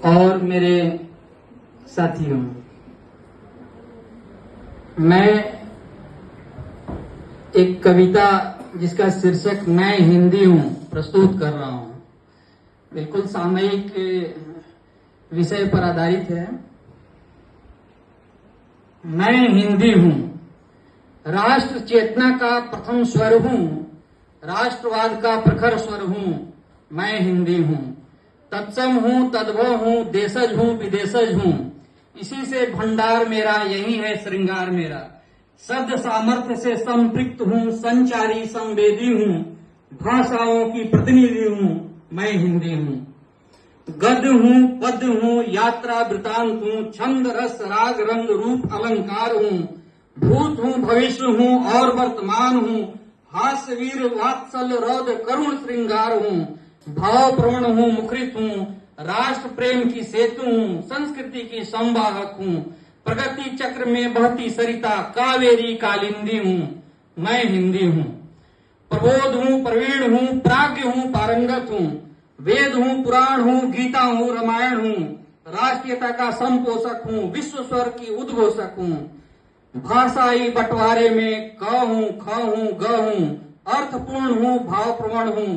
और मेरे साथियों, मैं एक कविता जिसका शीर्षक मैं हिंदी हूं प्रस्तुत कर रहा हूं। बिल्कुल सामयिक विषय पर आधारित है। मैं हिंदी हूं, राष्ट्र चेतना का प्रथम स्वर हूं, राष्ट्रवाद का प्रखर स्वर हूं। मैं हिंदी हूं, तत्सम हूं, तद्भव हूं, देशज हूं, विदेशज हूं। इसी से भंडार मेरा, यही है श्रृंगार मेरा। शब्द सामर्थ्य से संपृक्त हूं, संचारी संवेदी हूं, भाषाओं की प्रतिनिधि हूं। मैं हिंदी हूं, गद्य हूं, पद्य हूं, यात्रा वृतांत हूं, छंद रस राग रंग रूप अलंकार हूं। भूत हूं, भविष्य हूं और वर्तमान हूं, हास्य वीर वात्सल रौद्र करुण श्रृंगार हूं। भाव प्रवण हूं, मुखरित हूं, राष्ट्र प्रेम की सेतु हूं, संस्कृति की संवाहक हूं। प्रगति चक्र में बहती सरिता, कावेरी कालिंदी हूं। मैं हिंदी हूं, प्रबोध हूं, प्रवीण हूं, प्राज्ञ हूं, पारंगत हूं। वेद हूं, पुराण हूं, गीता हूं, रामायण हूं। राष्ट्रीयता का संपोषक हूं, विश्व स्वर की उद्घोषक हूं। भाषाई बंटवारे में क हूं, ख हूं, ग हूं। अर्थपूर्ण हूं, भावप्रवण हूं,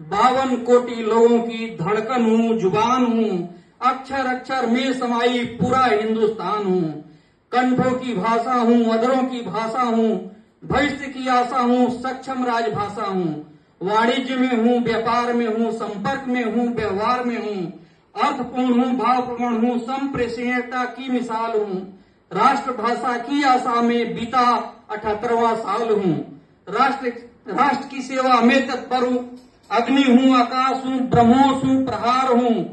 52 कोटि लोगों की धड़कन हूं, जुबान हूं। अक्षर अक्षर में समाई पूरा हिंदुस्तान हूं। कंठों की भाषा हूं, अधरों की भाषा हूं, भविष्य की आशा हूं, सक्षम राजभाषा हूं। वाणिज्य में हूं, व्यापार में हूं, संपर्क में हूं, व्यवहार में हूं। अर्थपूर्ण हूं, भावप्रवण हूं, संप्रेषणीयता की मिसाल हूं। राष्ट्रभाषा की आशा में बीता 78वां साल हूं। राष्ट्र की सेवा में तत्पर हूं। अग्नि हूं, आकाश हूं, ब्रह्मोस हूं, प्रहार हूं।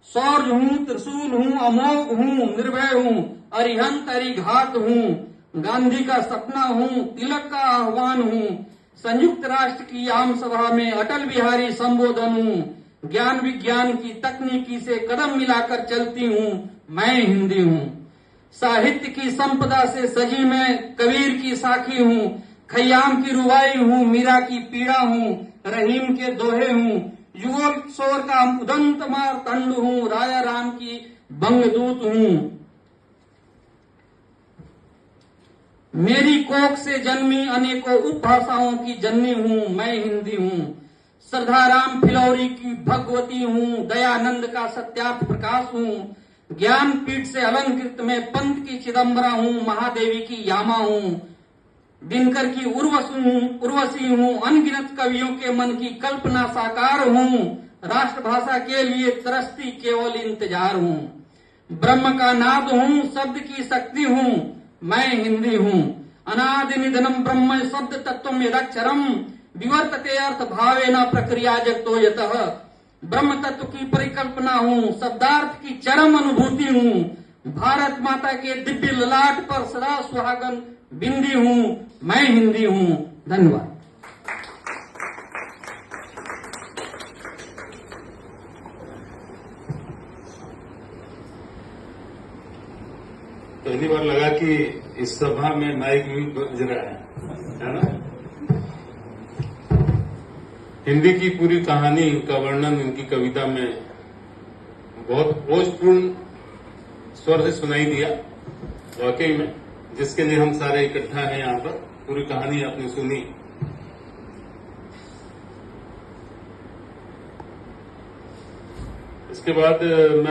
शौर्य हूं, त्रिशूल हूं, अमोघ हूं, निर्भय हूं, अरिहंत अरिघात हूं। गांधी का सपना हूं, तिलक का आह्वान हूं। संयुक्त राष्ट्र की आम सभा में अटल बिहारी संबोधन हूं। ज्ञान विज्ञान की तकनीकी से कदम मिलाकर चलती हूं। मैं हिंदी हूं, साहित्य की संपदा से सजी मैं कबीर की साखी हूं। खयाम की रुबाई हूं, मीरा की पीड़ा हूं, रहीम के दोहे हूं। युगल किशोर का उदंत मार्तंड हूं, राजा राम की बंगदूत हूं। मेरी कोख से जन्मी अनेकों उपभाषाओं की जननी हूं। मैं हिंदी हूं, श्रद्धाराम फिलौरी की भगवती हूं, दयानंद का सत्यार्थ प्रकाश हूं। ज्ञानपीठ से अलंकृत में पंत की चिदम्बरा हूं, महादेवी की यामा हूं। दिनकर की उर्वशी हूं, अनगिनत कवियों के मन की कल्पना साकार हूं। राष्ट्रभाषा के लिए तरसती केवल इंतजार हूं। ब्रह्म का नाद हूं, शब्द की शक्ति हूं। मैं हिंदी हूं, अनादि निधनम ब्रह्म शब्द तत्वम यदक्षरम विवर्तते अर्थ भावेन प्रक्रिया जगतो यतः। ब्रह्म तत्व की परिकल्पना हूं, शब्दार्थ की चरम अनुभूति हूं। भारत माता के दिव्य ललाट पर सदा सुहागन बिंदी हूं। मैं हिंदी हूं। धन्यवाद। पहली बार लगा कि इस सभा में माइक भी बज रहा है ना। हिंदी की पूरी कहानी का वर्णन इनकी कविता में बहुत ओजपूर्ण स्वर से सुनाई दिया। वाकई में जिसके लिए हम सारे इकट्ठा हैं यहाँ पर, पूरी कहानी आपने सुनी। इसके बाद मैं